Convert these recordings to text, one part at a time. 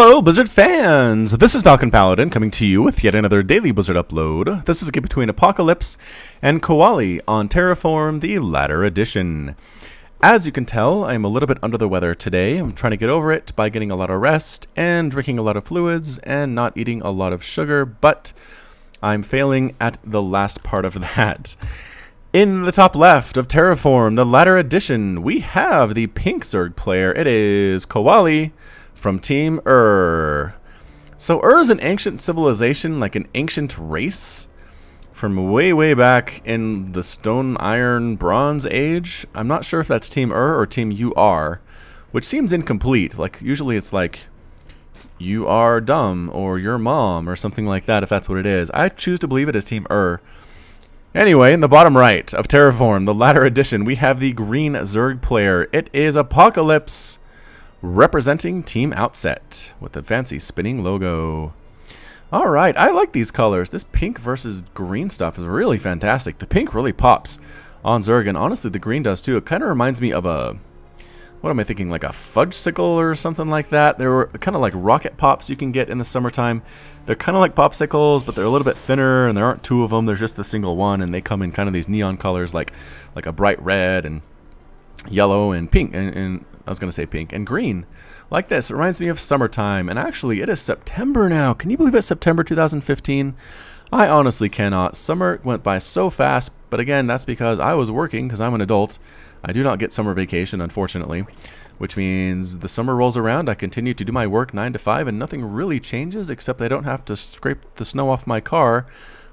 Hello, Blizzard fans! This is Falcon Paladin coming to you with yet another daily Blizzard upload. This is a game between Apocalypse and KOali on Terraform, the latter edition. As you can tell, I'm a little bit under the weather today. I'm trying to get over it by getting a lot of rest and drinking a lot of fluids and not eating a lot of sugar, but I'm failing at the last part of that. In the top left of Terraform, the latter edition, we have the pink Zerg player. It is KOali from Team So is an ancient civilization, like an ancient race from way back in the Stone, Iron, Bronze Age. I'm not sure if that's Team or Team UR, which seems incomplete. Like usually it's like you are dumb or your mom or something like that if that's what it is. I choose to believe it is Team Anyway, in the bottom right of Terraform, the latter edition, we have the green Zerg player. It is Apocalypse, representing Team Outset with the fancy spinning logo. Alright, I like these colors. This pink versus green stuff is really fantastic. The pink really pops on Zerg, and honestly the green does too. It kind of reminds me of a, what am I thinking, like a fudgesicle or something like that. They were kind of like rocket pops you can get in the summertime. They're kind of like popsicles, but they're a little bit thinner, and there aren't two of them. There's just the single one, and they come in kind of these neon colors like a bright red and yellow and pink, and I was going to say pink and green like this. It reminds me of summertime, and actually it is September now. Can you believe it's September 2015? I honestly cannot. Summer went by so fast, but again, that's because I was working because I'm an adult. I do not get summer vacation, unfortunately, which means the summer rolls around, I continue to do my work 9 to 5, and nothing really changes except I don't have to scrape the snow off my car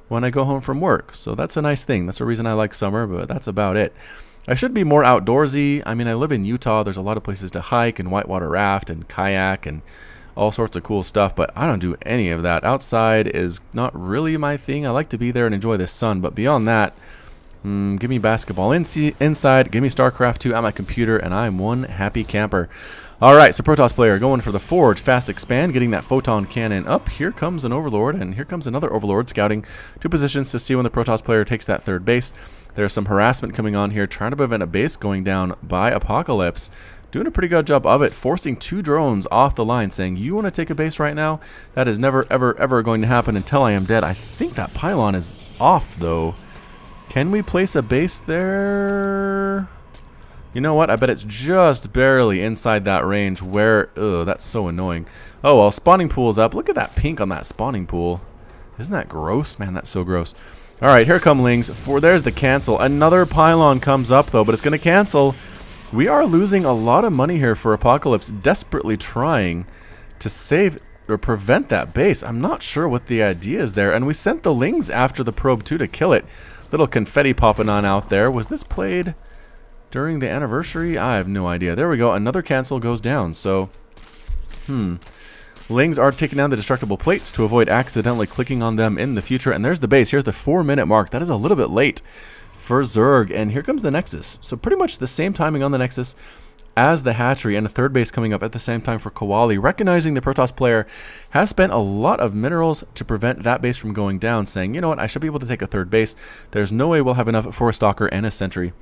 when I go home from work. So that's a nice thing. That's the reason I like summer, but that's about it. I should be more outdoorsy. I mean, I live in Utah. There's a lot of places to hike and whitewater raft and kayak and all sorts of cool stuff, but I don't do any of that. Outside is not really my thing. I like to be there and enjoy the sun, but beyond that, give me basketball inside, give me Starcraft 2 at my computer, and I'm one happy camper. Alright, so Protoss player going for the Forge, fast expand, getting that photon cannon up. Here comes an Overlord, and here comes another Overlord scouting two positions to see when the Protoss player takes that third base. There's some harassment coming on here, trying to prevent a base going down by Apocalypse. Doing a pretty good job of it, forcing two drones off the line, saying, you want to take a base right now? That is never, ever going to happen until I am dead. I think that pylon is off, though. Can we place a base there? You know what? I bet it's just barely inside that range where... Ugh, that's so annoying. Oh, well, spawning pool's up. Look at that pink on that spawning pool. Isn't that gross? Man, that's so gross. Alright, here come Lings. There's the cancel. Another pylon comes up, though, but it's going to cancel. We are losing a lot of money here for Apocalypse, desperately trying to save or prevent that base. I'm not sure what the idea is there. And we sent the Lings after the probe, too, to kill it. Little confetti popping on out there. Was this played during the anniversary? I have no idea. There we go. Another cancel goes down. So, Lings are taking down the destructible plates to avoid accidentally clicking on them in the future. And there's the base. Here's the 4-minute mark. That is a little bit late for Zerg. And here comes the Nexus. So pretty much the same timing on the Nexus as the hatchery, and a third base coming up at the same time for KOali, recognizing the Protoss player has spent a lot of minerals to prevent that base from going down, saying, you know what, I should be able to take a third base. There's no way we'll have enough for a Stalker and a Sentry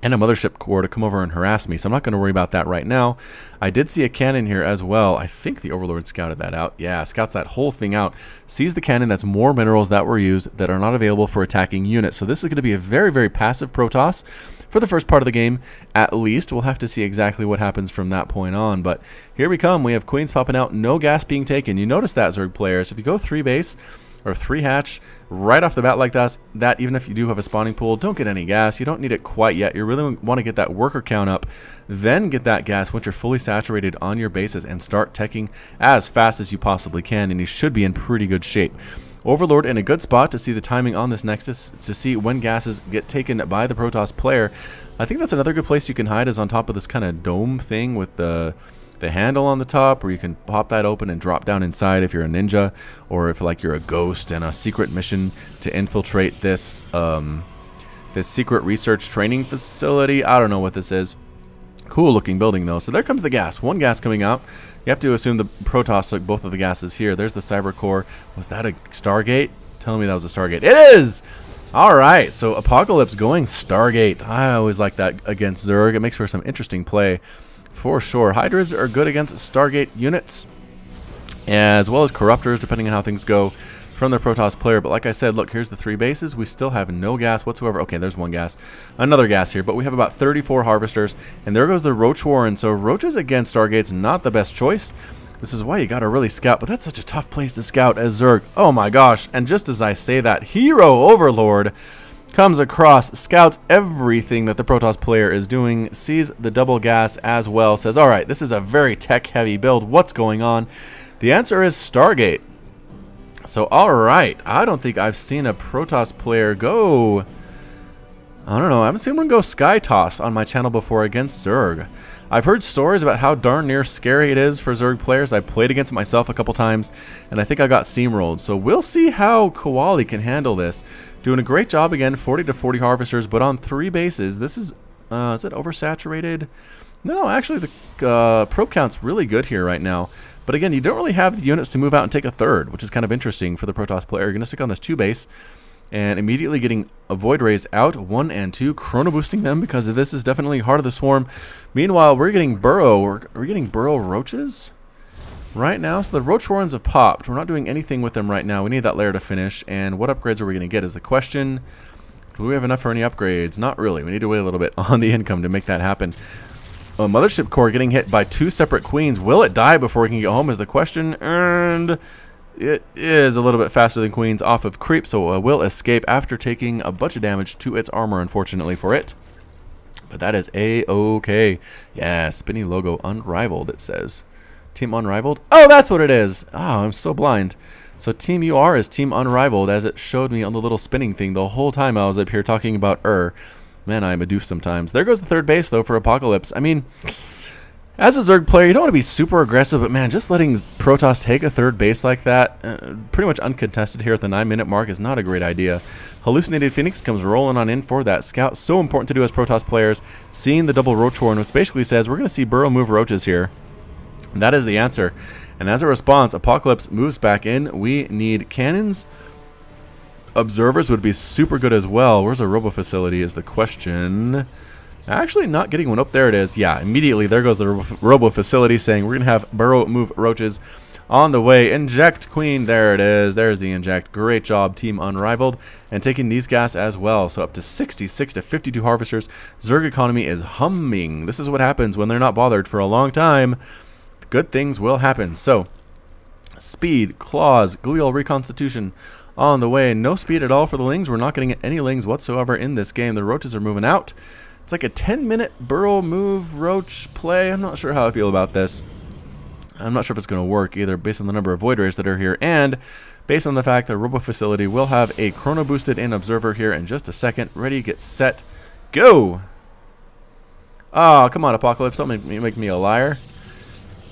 and a Mothership Core to come over and harass me, so I'm not going to worry about that right now. I did see a cannon here as well. I think the Overlord scouted that out. Yeah, scouts that whole thing out. Sees the cannon. That's more minerals that were used that are not available for attacking units. So this is going to be a very passive Protoss for the first part of the game, at least. We'll have to see exactly what happens from that point on. But here we come. We have Queens popping out. No gas being taken. You notice that, Zerg players. If you go 3 base or 3 hatch right off the bat like that, even if you do have a spawning pool, don't get any gas. You don't need it quite yet. You really want to get that worker count up, then get that gas once you're fully saturated on your bases and start teching as fast as you possibly can, and you should be in pretty good shape. Overlord in a good spot to see the timing on this Nexus, to see when gases get taken by the Protoss player. I think that's another good place you can hide, is on top of this kind of dome thing with the handle on the top, where you can pop that open and drop down inside if you're a ninja, or if like you're a ghost and a secret mission to infiltrate this this secret research training facility. I don't know what this is. Cool looking building though. So there comes the gas. One gas coming out. You have to assume the Protoss took both of the gases here. There's the Cyber Core. Was that a Stargate? Tell me that was a Stargate. It is! Alright, so Apocalypse going Stargate. I always like that against Zerg. It makes for some interesting play for sure. Hydras are good against Stargate units. as well as corruptors, depending on how things go from the Protoss player. But like I said, look, here's the 3 bases. We still have no gas whatsoever. Okay, there's 1 gas. Another gas here, but we have about 34 harvesters. And there goes the Roach Warren. So Roaches against Stargate's not the best choice. This is why you gotta really scout, but that's such a tough place to scout as Zerg. Oh my gosh, and just as I say that, Hero Overlord comes across, scouts everything that the Protoss player is doing, sees the double gas as well, says, alright, this is a very tech-heavy build, what's going on? The answer is Stargate. So, alright, I don't think I've seen a Protoss player go... I don't know, I haven't seen one go Sky Toss on my channel before against Zerg. I've heard stories about how darn near scary it is for Zerg players. I played against it myself a couple times, and I think I got steamrolled. So we'll see how KOali can handle this. Doing a great job again, 40 to 40 harvesters, but on 3 bases. This is it oversaturated? No, actually the probe count's really good here right now. But again, you don't really have the units to move out and take a third, which is kind of interesting for the Protoss player. You're going to stick on this 2 base. And immediately getting a Void Rays out, 1 and 2, chrono boosting them because this is definitely Heart of the Swarm. Meanwhile, we're getting Burrow. We're getting Burrow Roaches right now. So the Roach Warrens have popped. We're not doing anything with them right now. We need that layer to finish. And what upgrades are we going to get is the question. Do we have enough for any upgrades? Not really. We need to wait a little bit on the income to make that happen. A Mothership Core getting hit by 2 separate queens. Will it die before we can get home is the question. And... it is a little bit faster than Queens off of creep, so it will escape after taking a bunch of damage to its armor, unfortunately for it. But that is A-okay. Yeah, spinny logo unrivaled, it says. Team unrivaled? Oh, that's what it is! Oh, I'm so blind. So Team UR is Team unrivaled, as it showed me on the little spinning thing the whole time I was up here talking about Man, I am a doof sometimes. There goes the 3rd base, though, for Apocalypse. I mean... as a Zerg player, you don't want to be super aggressive, but man, just letting Protoss take a 3rd base like that, pretty much uncontested here at the 9-minute mark, is not a great idea. Hallucinated Phoenix comes rolling on in for that scout. So important to do as Protoss players, seeing the double Roach Horn, which basically says we're going to see Burrow move Roaches here. And that is the answer. And as a response, Apocalypse moves back in. We need cannons. Observers would be super good as well. Where's a robo facility is the question. Actually, not getting one up. There it is. Yeah, immediately there goes the robo facility saying we're going to have Burrow move Roaches on the way. Inject Queen. There it is. There's the inject. Great job, Team Unrivaled. And taking these gas as well. So up to 66 to 52 harvesters. Zerg economy is humming. This is what happens when they're not bothered for a long time. Good things will happen. So, speed, claws, glial reconstitution on the way. No speed at all for the Lings. We're not getting any Lings whatsoever in this game. The Roaches are moving out. It's like a 10-minute Burrow move Roach play. I'm not sure how I feel about this. I'm not sure if it's going to work either based on the number of Void Rays that are here and based on the fact that Robo Facility will have a chrono boosted in Observer here in just a second. Ready, get set, go! Oh, come on, Apocalypse. Don't make me a liar.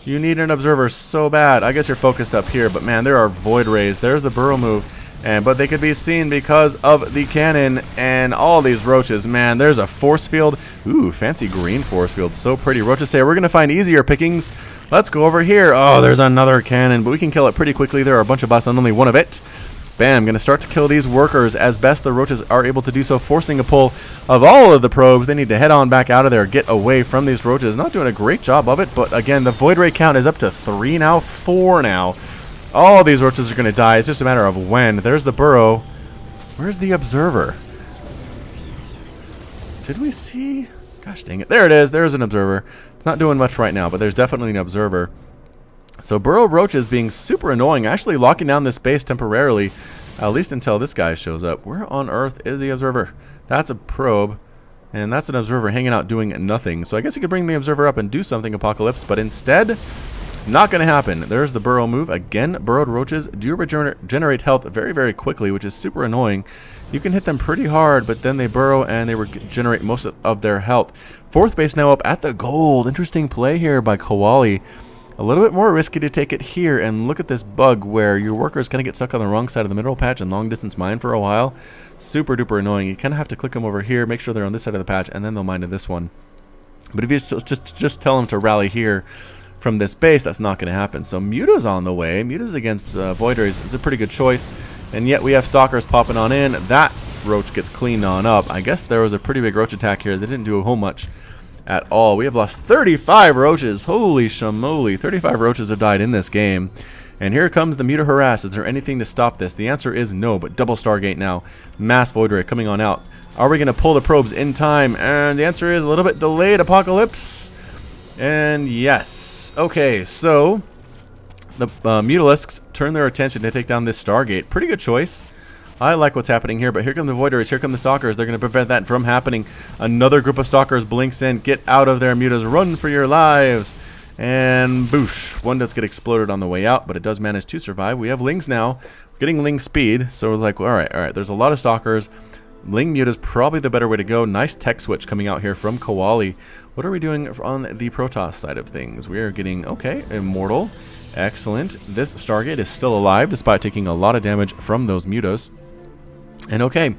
You need an Observer so bad. I guess you're focused up here, but man, there are Void Rays. There's the Burrow move. But they could be seen because of the cannon and all these Roaches. Man, there's a force field. Ooh, fancy green force field. So pretty. Roaches say, we're going to find easier pickings. Let's go over here. Oh, there's another cannon, but we can kill it pretty quickly. There are a bunch of us and only one of it. Bam, going to start to kill these workers as best the Roaches are able to do so, forcing a pull of all of the probes. They need to head on back out of there, get away from these Roaches. Not doing a great job of it, but again, the Void Ray count is up to 3 now, 4 now. All these Roaches are going to die. It's just a matter of when. There's the Burrow. Where's the Observer? Did we see? Gosh dang it. There it is. There's an Observer. It's not doing much right now, but there's definitely an Observer. So Burrow Roaches being super annoying, actually locking down this base temporarily, at least until this guy shows up. Where on earth is the Observer? That's a probe, and that's an Observer hanging out doing nothing. So I guess you could bring the Observer up and do something, Apocalypse, but instead... not going to happen. There's the Burrow move. Again, Burrowed Roaches do regenerate health very, very quickly, which is super annoying. You can hit them pretty hard, but then they burrow and they regenerate most of their health. 4th base now up at the gold. Interesting play here by KOali. A little bit more risky to take it here, and look at this bug where your worker is going to get stuck on the wrong side of the mineral patch and long distance mine for a while. Super duper annoying. You kind of have to click them over here, make sure they're on this side of the patch, and then they'll mine to this one. But if you just tell them to rally here from this base, that's not going to happen. So Muta's on the way. Muta's against Void Rays is a pretty good choice, and yet we have Stalkers popping on in. That Roach gets cleaned on up. I guess there was a pretty big Roach attack here that didn't do a whole much at all. We have lost 35 roaches. Holy shamoly. 35 roaches have died in this game. And here comes the Muta Harass. Is there anything to stop this? The answer is no, but double Stargate now. Mass Void Ray coming on out. Are we going to pull the probes in time? And the answer is a little bit delayed, Apocalypse. And yes. Okay, so the Mutalisks turn their attention to take down this Stargate. Pretty good choice. I like what's happening here, but here come the Void Rays, here come the Stalkers. They're going to prevent that from happening. Another group of Stalkers blinks in. Get out of there, Mutas. Run for your lives. And boosh. One does get exploded on the way out, but it does manage to survive. We have Lings now. We're getting Ling speed, so it's like, all right. There's a lot of Stalkers. Ling Muta is probably the better way to go. Nice tech switch coming out here from KOali. What are we doing on the Protoss side of things? We are getting, okay, Immortal. Excellent. This Stargate is still alive, despite taking a lot of damage from those Mutas. And okay,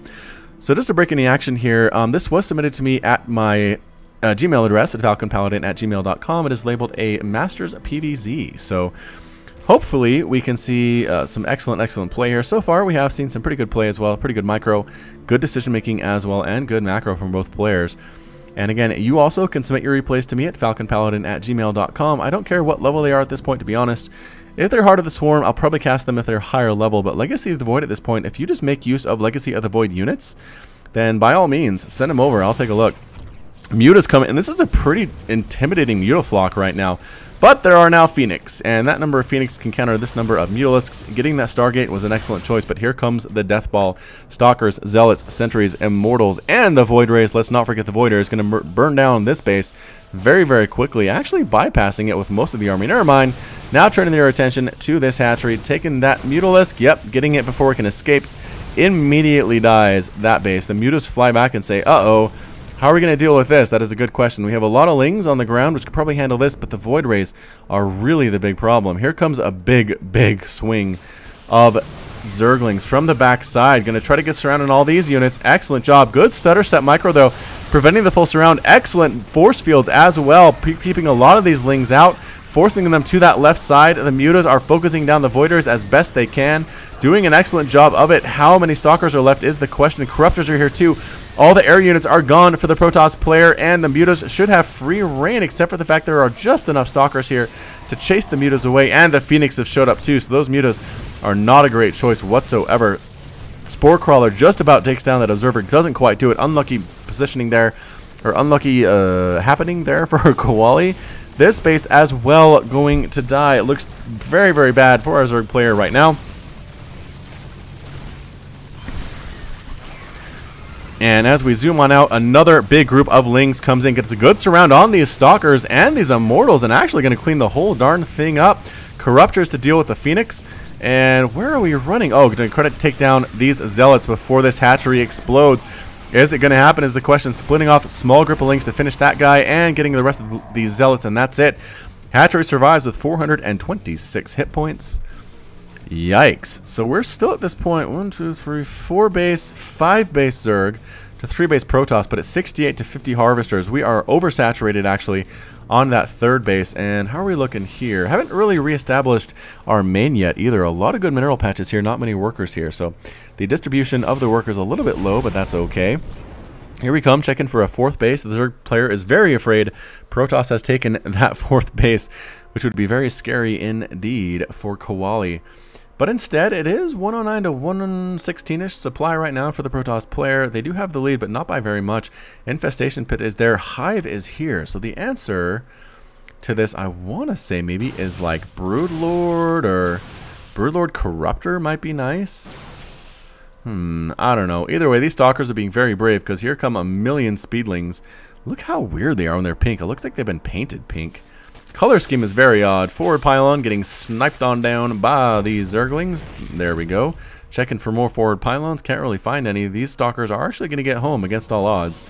so just to break any action here, this was submitted to me at my Gmail address at falconpaladin@gmail.com. It is labeled a Masters PVZ. So hopefully we can see some excellent play here. So far we have seen some pretty good play as well, pretty good micro, good decision making as well, and good macro from both players. And again, you also can submit your replays to me at falconpaladin@gmail.com. I don't care what level they are at this point, to be honest. If they're Heart of the Swarm, I'll probably cast them if they're higher level, but Legacy of the Void at this point, if you just make use of Legacy of the Void units, then by all means, send them over. I'll take a look. Muta's coming, and this is a pretty intimidating Muta flock right now. But there are now Phoenix, and that number of Phoenix can counter this number of Mutalisks. Getting that Stargate was an excellent choice, but here comes the Death Ball. Stalkers, Zealots, Sentries, Immortals, and the Void Rays. Let's not forget the Void Ray is going to burn down this base very quickly, actually bypassing it with most of the army. Never mind. Now turning their attention to this hatchery, taking that Mutalisk. Yep, getting it before it can escape. Immediately dies that base. The Mutas fly back and say, uh-oh. How are we going to deal with this? That is a good question. We have a lot of Lings on the ground, which could probably handle this, but the Void Rays are really the big problem. Here comes a big swing of Zerglings from the backside. Going to try to get surrounded on all these units. Excellent job. Good stutter step micro, though, preventing the full surround. Excellent force fields as well, keeping a lot of these Lings out, forcing them to that left side. The Mutas are focusing down the Voiders as best they can, doing an excellent job of it. How many Stalkers are left is the question. Corruptors are here too. All the air units are gone for the Protoss player, and the Mutas should have free reign, except for the fact there are just enough Stalkers here to chase the Mutas away, and the Phoenix have showed up too, so those Mutas are not a great choice whatsoever. Spore Crawler just about takes down that Observer, doesn't quite do it. Unlucky positioning there, or unlucky happening there for KOali. This base as well going to die. It looks very bad for our Zerg player right now. And as we zoom on out, another big group of Lings comes in, gets a good surround on these Stalkers and these Immortals, and actually going to clean the whole darn thing up. Corruptors to deal with the Phoenix. And where are we running? Oh, going to try to take down these Zealots before this hatchery explodes. Is it going to happen is the question. Splitting off a small group of Lings to finish that guy and getting the rest of these Zealots, and that's it. Hatchery survives with 426 hit points. Yikes. So we're still at this point 1, 2, 3, 4 base, 5 base Zerg to 3 base Protoss, but at 68 to 50 Harvesters. We are oversaturated actually on that third base. And how are we looking here? Haven't really reestablished our main yet either. A lot of good mineral patches here, not many workers here. So the distribution of the workers a little bit low, but that's okay. Here we come, checking for a 4th base. The Zerg player is very afraid Protoss has taken that 4th base, which would be very scary indeed for KOali. But instead, it is 109 to 116-ish supply right now for the Protoss player. They do have the lead, but not by very much. Infestation Pit is there. Hive is here. So the answer to this, I want to say maybe, is like Broodlord or Broodlord Corruptor might be nice. I don't know. Either way, these Stalkers are being very brave because here come a million Speedlings. Look how weird they are when they're pink. It looks like they've been painted pink. Color scheme is very odd. Forward pylon getting sniped on down by these Zerglings. There we go. Checking for more forward pylons. Can't really find any. These Stalkers are actually going to get home against all odds.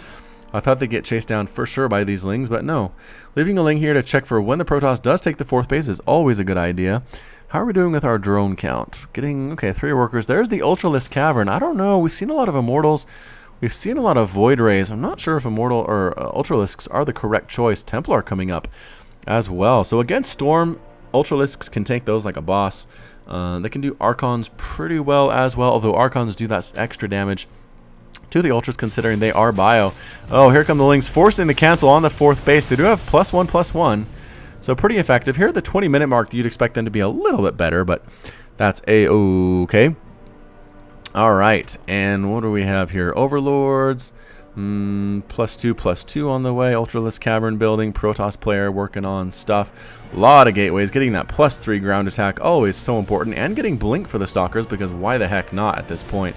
I thought they'd get chased down for sure by these Lings, but no. Leaving a Ling here to check for when the Protoss does take the 4th base is always a good idea. How are we doing with our drone count? Getting, okay, 3 workers. There's the Ultralisk Cavern. I don't know. We've seen a lot of Immortals. We've seen a lot of Void Rays. I'm not sure if Immortal or Ultralisks are the correct choice. Templar coming up as well. So against Storm, Ultralisks can take those like a boss. They can do Archons pretty well as well, although Archons do that extra damage to the Ultras, considering they are bio. Oh, here come the Lings, forcing the cancel on the 4th base. They do have +1/+1, so pretty effective. Here at the 20-minute mark, you'd expect them to be a little bit better, but that's a-okay. All right, and what do we have here? Overlords, +2/+2 on the way. Ultralisk Cavern building, Protoss player working on stuff. A lot of gateways, getting that +3 ground attack, always so important, and getting blink for the Stalkers, because why the heck not at this point?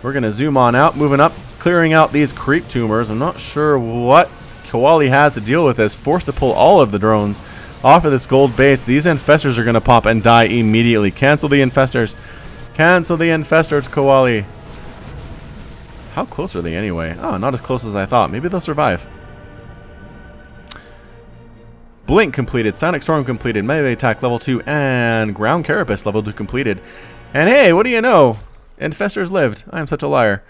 We're going to zoom on out, moving up, clearing out these creep tumors. I'm not sure what KOali has to deal with this. Forced to pull all of the drones off of this gold base. These infestors are going to pop and die immediately. Cancel the infestors. Cancel the infestors, KOali. How close are they anyway? Oh, not as close as I thought. Maybe they'll survive. Blink completed. Sonic Storm completed. Melee attack level 2. And Ground Carapace level 2 completed. And hey, what do you know? Infestors lived. I am such a liar.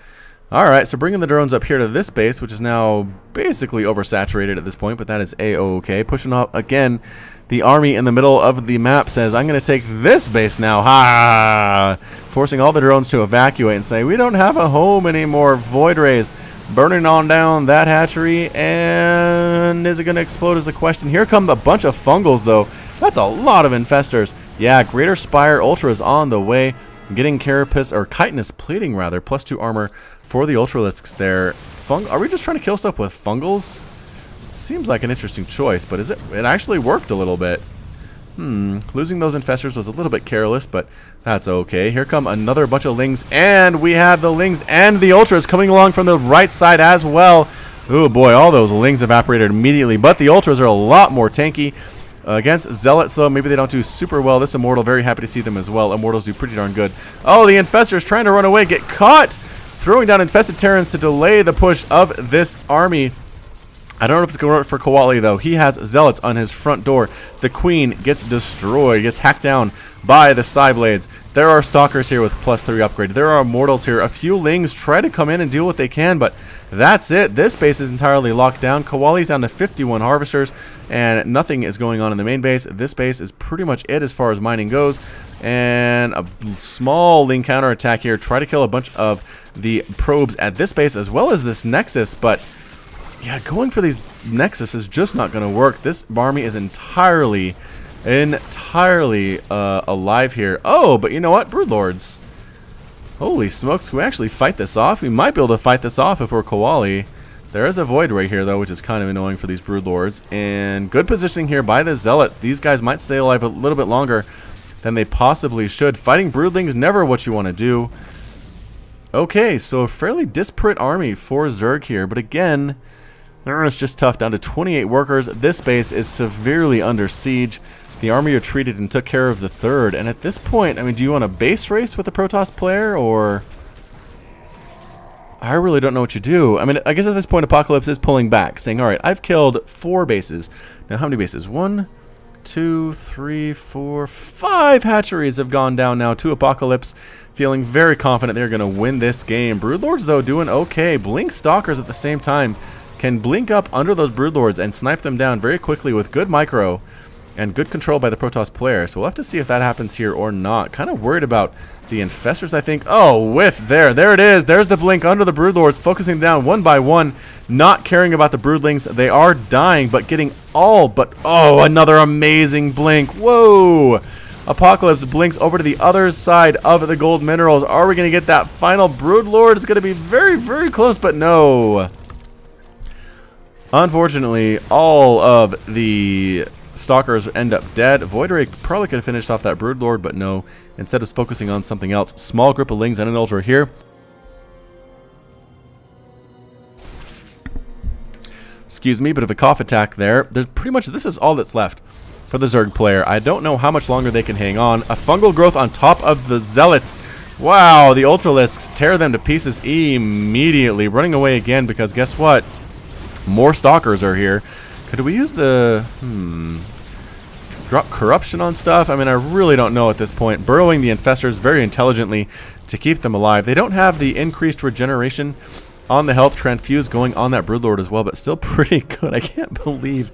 Alright, so bringing the drones up here to this base, which is now basically oversaturated at this point, but that is a-okay. Pushing up again. The army in the middle of the map says, I'm going to take this base now. Ha! Forcing all the drones to evacuate and say, we don't have a home anymore. Void Rays burning on down that hatchery. And is it going to explode is the question. Here come a bunch of fungals, though. That's a lot of infestors. Yeah, Greater Spire Ultra is on the way. Getting Carapace, or Chitinous Plating rather, +2 armor for the Ultralisks there. Are we just trying to kill stuff with fungals? Seems like an interesting choice, but is it? It actually worked a little bit. Losing those infestors was a little bit careless, but that's okay. Here come another bunch of Lings, and we have the Lings and the Ultras coming along from the right side as well. Oh boy, all those Lings evaporated immediately, but the Ultras are a lot more tanky. Against Zealots, though, maybe they don't do super well. This Immortal, very happy to see them as well. Immortals do pretty darn good. Oh, the Infestors trying to run away, get caught! Throwing down Infested Terrans to delay the push of this army. I don't know if it's going to work for KOali, though. He has Zealots on his front door. The Queen gets destroyed, gets hacked down by the Psyblades. There are Stalkers here with +3 upgrade. There are Immortals here. A few Lings try to come in and do what they can, but that's it. This base is entirely locked down. KOali's down to 51 Harvesters, and nothing is going on in the main base. This base is pretty much it as far as mining goes. And a small Ling counterattack here. Try to kill a bunch of the probes at this base as well as this Nexus, but yeah, going for these Nexus is just not going to work. This army is entirely alive here. Oh, but you know what? Broodlords. Holy smokes, can we actually fight this off? We might be able to fight this off if we're KOali. There is a Void Ray here, though, which is kind of annoying for these Broodlords. And good positioning here by the Zealot. These guys might stay alive a little bit longer than they possibly should. Fighting Broodlings, never what you want to do. Okay, so a fairly disparate army for Zerg here. But again, it's just tough. Down to 28 workers. This base is severely under siege. The army retreated and took care of the third. And at this point, I mean, do you want a base race with a Protoss player, or I really don't know what you do. I mean, I guess at this point, Apocalypse is pulling back, saying, all right, I've killed 4 bases. Now, how many bases? 1, 2, 3, 4, 5 hatcheries have gone down now to Apocalypse, feeling very confident they're going to win this game. Broodlords, though, doing okay. Blink Stalkers at the same time can blink up under those Broodlords and snipe them down very quickly with good micro and good control by the Protoss player. So we'll have to see if that happens here or not. Kind of worried about the Infestors, I think. Oh, whiff there. There it is. There's the blink under the Broodlords, focusing down one by one, not caring about the Broodlings. They are dying, but getting all but... Oh, another amazing blink. Whoa! Apocalypse blinks over to the other side of the gold minerals. Are we going to get that final Broodlord? It's going to be very, very close, but no. Unfortunately, all of the Stalkers end up dead. Void Ray probably could have finished off that Broodlord, but no. Instead of focusing on something else. Small group of Lings and an Ultra here. Excuse me, bit of a cough attack there. There's pretty much, this is all that's left for the Zerg player. I don't know how much longer they can hang on. A fungal growth on top of the Zealots. Wow, the Ultralisks tear them to pieces immediately. Running away again because guess what? More Stalkers are here. Could we use the... drop corruption on stuff? I mean, I really don't know at this point. Burrowing the Infestors very intelligently to keep them alive. They don't have the increased regeneration on the health transfuse going on that Broodlord as well, but still pretty good. I can't believe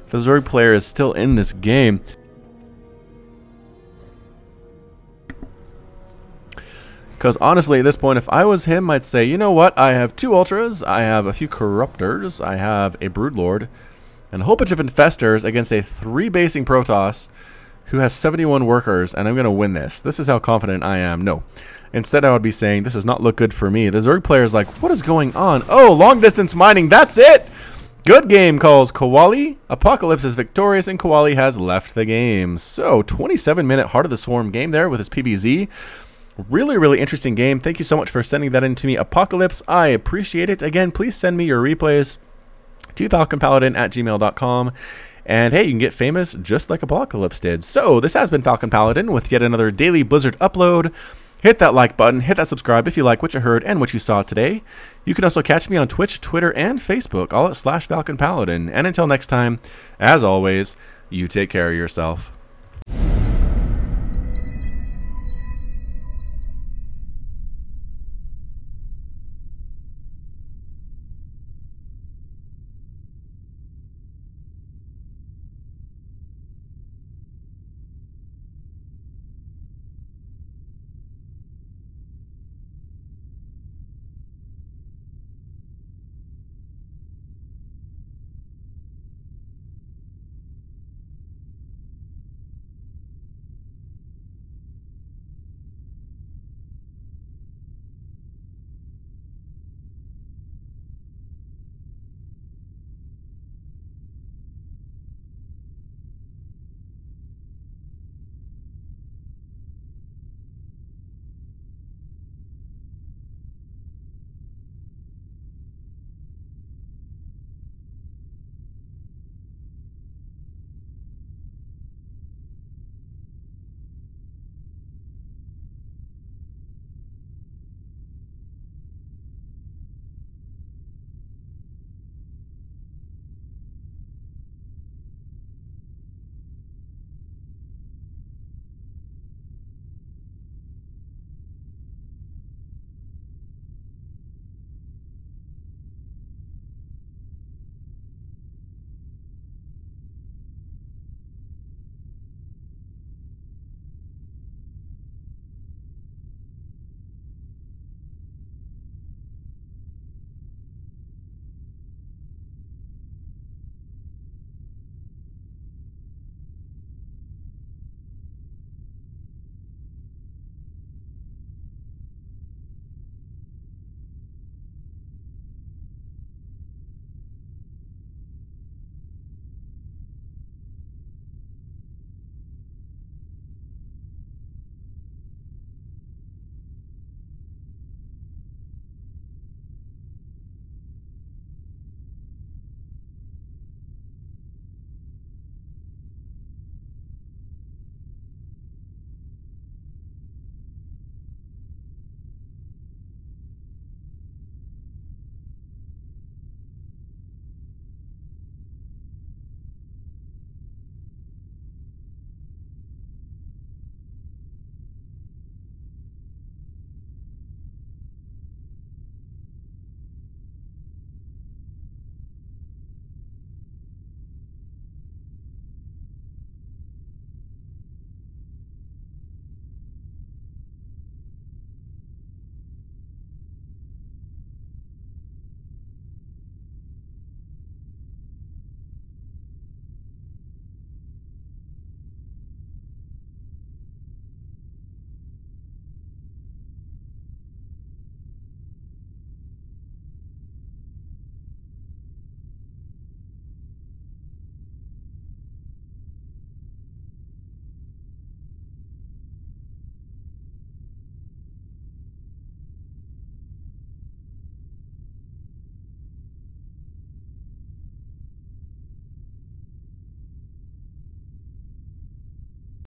the Zerg player is still in this game. Because honestly, at this point, if I was him, I'd say, you know what? I have 2 Ultras, I have a few Corruptors, I have a Broodlord, and a whole bunch of Infestors against a 3-basing Protoss who has 71 workers, and I'm going to win this. This is how confident I am. No. Instead, I would be saying, this does not look good for me. The Zerg player is like, what is going on? Oh, long-distance mining, that's it! Good game, calls KOali. Apocalypse is victorious, and KOali has left the game. So, 27-minute Heart of the Swarm game there with his PBZ. Really, really interesting game. Thank you so much for sending that in to me, Apocalypse. I appreciate it. Again, please send me your replays to falconpaladin@gmail.com. And hey, you can get famous just like Apocalypse did. So, this has been Falcon Paladin with yet another daily Blizzard upload. Hit that like button, hit that subscribe if you like what you heard and what you saw today. You can also catch me on Twitch, Twitter, and Facebook, all at /FalconPaladin. And until next time, as always, you take care of yourself.